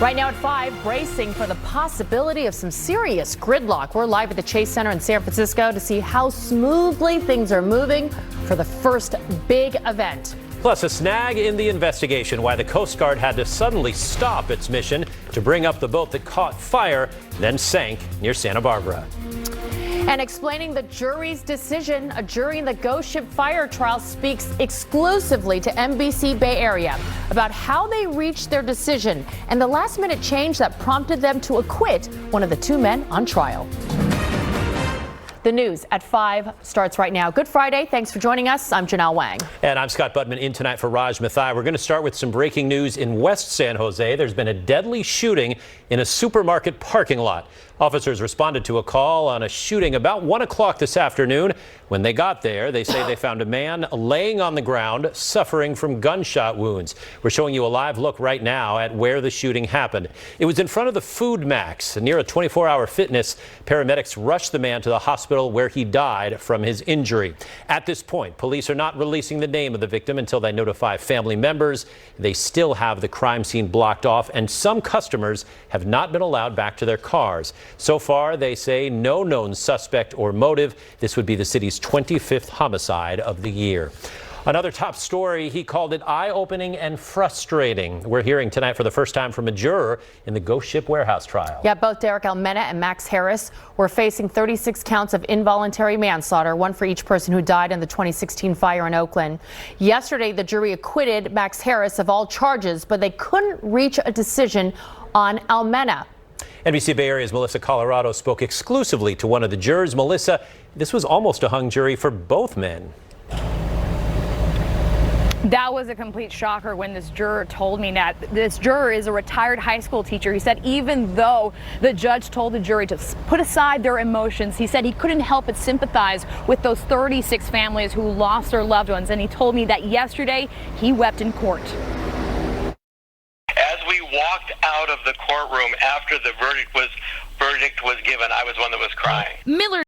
Right now at 5, bracing for the possibility of some serious gridlock. We're live at the Chase Center in San Francisco to see how smoothly things are moving for the first big event. Plus, a snag in the investigation why the Coast Guard had to suddenly stop its mission to bring up the boat that caught fire, then sank near Santa Barbara. And explaining the jury's decision, a jury in the Ghost Ship fire trial speaks exclusively to NBC Bay Area about how they reached their decision and the last-minute change that prompted them to acquit one of the 2 men on trial. The news at 5 starts right now. Good Friday. Thanks for joining us. I'm Janelle Wang. And I'm Scott Budman in tonight for Raj Mathai. We're going to start with some breaking news in West San Jose. There's been a deadly shooting in a supermarket parking lot. Officers responded to a call on a shooting about 1 o'clock this afternoon. When they got there, they say they found a man laying on the ground suffering from gunshot wounds. We're showing you a live look right now at where the shooting happened. It was in front of the Food Max near a 24-hour fitness. Paramedics rushed the man to the hospital where he died from his injury. At this point, police are not releasing the name of the victim until they notify family members. They still have the crime scene blocked off, and some customers have not been allowed back to their cars. So far, they say no known suspect or motive. This would be the city's 25th homicide of the year. Another top story, he called it eye-opening and frustrating. We're hearing tonight for the first time from a juror in the Ghost Ship warehouse trial. Yeah, both Derek Almena and Max Harris were facing 36 counts of involuntary manslaughter, 1 for each person who died in the 2016 fire in Oakland. Yesterday, the jury acquitted Max Harris of all charges, but they couldn't reach a decision on Almena. NBC Bay Area's Melissa Colorado spoke exclusively to one of the jurors. Melissa, this was almost a hung jury for both men. That was a complete shocker when this juror told me that. This juror is a retired high school teacher. He said even though the judge told the jury to put aside their emotions, he said he couldn't help but sympathize with those 36 families who lost their loved ones. And he told me that yesterday he wept in court. As we walked out of the courtroom after the verdict was given, I was one that was crying. Miller